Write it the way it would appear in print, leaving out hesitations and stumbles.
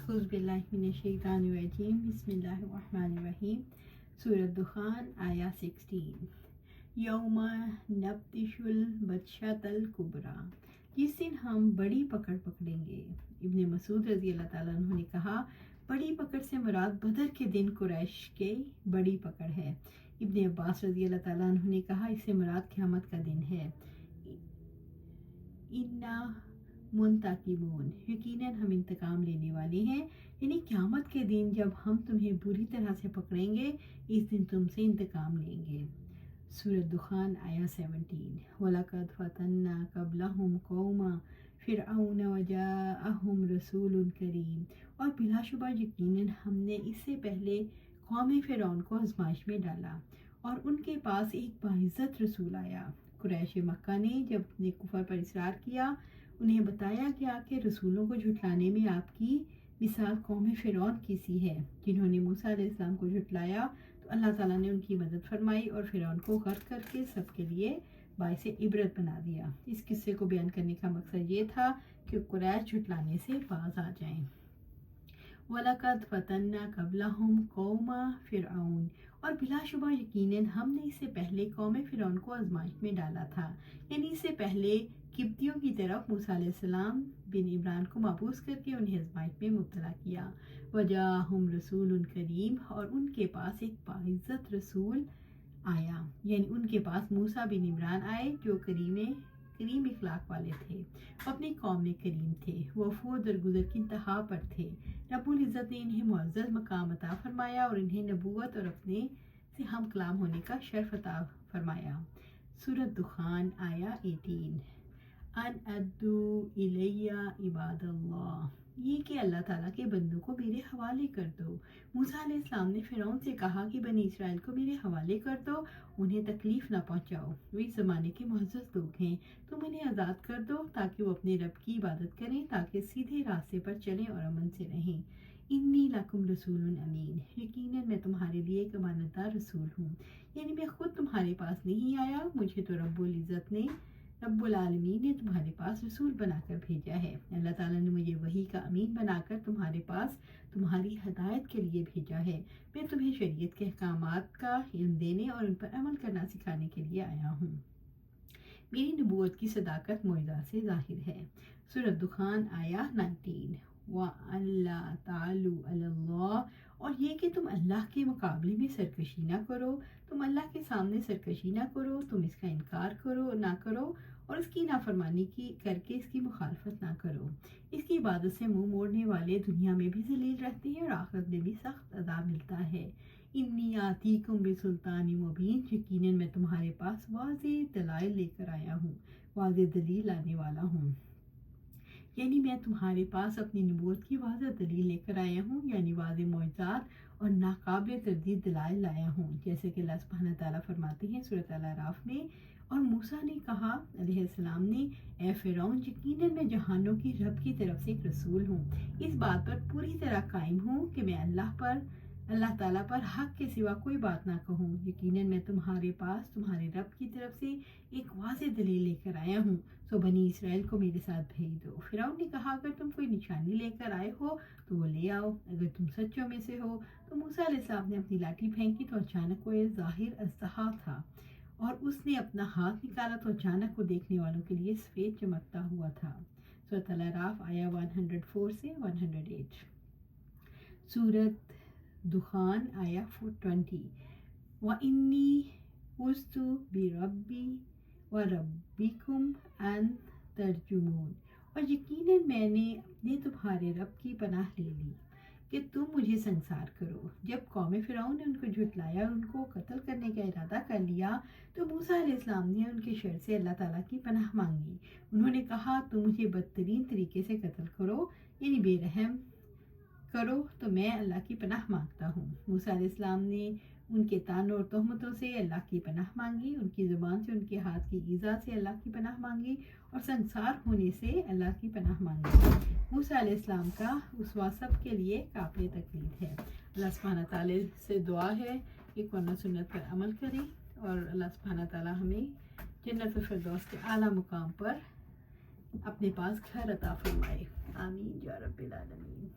औज़ुबिल्लाहिमिनश्शैतानिर्रजीम बिस्मिल्लाहिर्रहमानिर्रहीम। सूरत दुखान आया 16। यौमा नब्तिशुल बत्शतल कुबरा, जिस दिन हम बड़ी पकड़ पकड़ेंगे। इब्ने मसूद रज़ी अल्लाह ताला अन्हु ने कहा, बड़ी पकड़ से मुराद बदर के दिन कुरैश के बड़ी पकड़ है। इब्ने अब्बास रज़ी अल्लाह ताला अन्हु ने कहा, इससे मुराद क़यामत का दिन है। इन्ना मुंतकिमून, यकीनन हम इंतकाम लेने वाले हैं, यानी क़यामत के दिन जब हम तुम्हें बुरी तरह से पकड़ेंगे, इस दिन तुमसे इंतकाम लेंगे। सूरत दुखान आया 17। वलक़द फ़तन्ना क़ब्लहुम क़ौमा फ़िरऔन वजाअहुम रसूलुन करीम, और बिलाशुबा यकीनन हमने इससे पहले कौम फ़िरऔन को आज़माइश में डाला और उनके पास एक बाइज़्ज़त रसूल आया। कुरैश मक्का ने जब अपने कुफर पर इसरार किया, उन्हें बताया गया कि रसूलों को झुटलाने में आपकी मिसाल कौम फ़िरऔन की सी है, जिन्होंने मूसा अलैहिस्सलाम को झुटलाया तो अल्लाह ताला ने उनकी मदद फरमाई और फ़िरऔन को गर्क करके सबके लिए बाइस इबरत बना दिया। इस किस्से को बयान करने का मकसद ये था कि कुरैश झुटलाने से बाज आ जाएं। वलक़द फ़तन्ना क़ब्लहुम क़ौमा फ़िरऔन, और बिलाशुबा यकीनन हमने इससे पहले कौम फ़िरऔन को आज़माइश में डाला था, यानी इससे पहले किब्तियों की तरफ मूसा अलैहिस्सलाम बिन इमरान को मबूस करके उन्हें आज़माइश में मुब्तला किया। वजाहुम रसूलुन करीम, और उनके पास एक बाइज़्ज़त रसूल आया, यानी उनके पास मूसा बिन इमरान आए जो करीम इखलाक वाले थे, अपनी कौम में करीम थे, वफू दरगुजर की इंतहा पर थे। रब्बुल इज़्ज़त ने इन्हें मुअज़्ज़ज़ मकाम अता फरमाया और इन्हें नबूवत और अपने से हम कलाम होने का शर्फ अता फरमाया। सूरत दुखान आया 18। अन अद्दू इलैया इबादल्लाह, ये कि अल्लाह ताला के बंदों को मेरे हवाले कर दो। मूसा अलैहिस्सलाम ने फ़िरऔन से कहा कि बनी इसराइल को मेरे हवाले कर दो, उन्हें तकलीफ ना पहुंचाओ, वे इस ज़माने के मुअज़्ज़ज़ लोग हैं, तुम उन्हें आज़ाद कर दो ताकि वो अपने रब की इबादत करें, ताकि सीधे रास्ते पर चलें और अमन से रहें। इन्नी लकुम रसूलुन अमीन, यकीनन मैं तुम्हारे लिए एक अमानतदार रसूल हूँ, यानी मैं खुद तुम्हारे पास नहीं आया, मुझे तो रब्बुल आलमीन ने तुम्हारे पास रसूल बनाकर भेजा है। अल्लाह ताला ने मुझे वही का अमीन बनाकर तुम्हारे पास तुम्हारी हदायत के लिए भेजा है। मैं तुम्हें शरीयत के अहकामात का इल्म देने और उन पर अमल करना सिखाने के लिए आया हूँ। मेरी नबूवत की सदाकत मुइज़ा से जाहिर है। सूरत दुखान आया 19। व अल्ला तालू अलल्लाह, और ये कि तुम अल्लाह के मुकाबले में सरकशी ना करो, तुम अल्लाह के सामने सरकशी ना करो, तुम इसका इनकार ना करो और इसकी नाफरमानी करके इसकी मुखालफत ना करो। इसकी इबादत से मुंह मोड़ने वाले दुनिया में भी जलील रहते हैं और आखिरत में भी सख्त अज़ाब मिलता है। इन्नी आतीकुम बिसुल्तानी मुबीन, यकीनन मैं तुम्हारे पास वाज़ेह दलाइल लेकर आया हूँ, वाज़ेह दलील लाने वाला हूँ, यानी मैं तुम्हारे पास अपनी नबूवत की वाज़ेह दलील लेकर आया हूँ, यानी वाज़ेह मुअज़्ज़ात और नाकाबिल तरदीद दलाइल लाया हूँ, जैसे कि अल्लाह सुब्हानहू व तआला फरमाते हैं सूरत अल-अराफ में, और मूसा ने कहा अलैहिस्सलाम ने, ए फ़िरऔन, यकीनन मैं जहानों की रब की तरफ से एक रसूल हूँ, इस बात पर पूरी तरह कायम हूँ कि मैं अल्लाह ताला पर हक के सिवा कोई बात ना कहूँ। यकीनन मैं तुम्हारे पास तुम्हारे रब की तरफ से एक वाज़ेह दलील लेकर आया हूँ, सो बनी इसराइल को मेरे साथ भेज दो। फ़िरऔन ने कहा, अगर तुम कोई निशानी लेकर आए हो तो वो ले आओ, अगर तुम सच्चों में से हो। तो मूसा अलैहिस्सलाम ने अपनी लाठी फेंकी तो अचानक वो ज़ाहिर अज़दहा था, और उसने अपना हाथ निकाला तो अचानक वो देखने वालों के लिए सफ़ेद चमकता हुआ था। सूरत अल-अराफ आया 104 से 108। सूरत दुखान आया 20। व इन्नी उस्तु बिरब्बी व रब्बिकुम अन तरजुमून, और यकीनन मैंने अपने तुम्हारे रब की पनाह ले ली कि तुम मुझे संसार करो। जब कौम फ़िरऔन ने उनको झुटलाया और उनको कत्ल करने का इरादा कर लिया तो मूसा अलैहिस्सलाम ने उनके शर से अल्लाह ताला की पनाह मांगी। उन्होंने कहा, तुम मुझे बदतरीन तरीके से कत्ल करो, यानी बेरहम करो, तो मैं अल्लाह की पनाह मांगता हूँ। मूसा अलैहिस्सलाम ने उनके तानों और तोहमतों से अल्लाह की पनाह मांगी, उनकी ज़ुबान से उनके हाथ की ईज़ा से अल्लाह की पनाह मांगी और संसार होने से अल्लाह की पनाह मांगी। मूसा अलैहिस्सलाम का उसवा सब के लिए काबिल तकलीद है। अल्लाह सुब्हानहू तआला से दुआ है कि कुरान सुन्नत पर अमल करें और अल्लाह सुब्हानहू तआला हमें जन्नत फिरदौस के आला मुकाम पर अपने पास घर अता फरमाए। आमीन या रब्बिल आलमीन।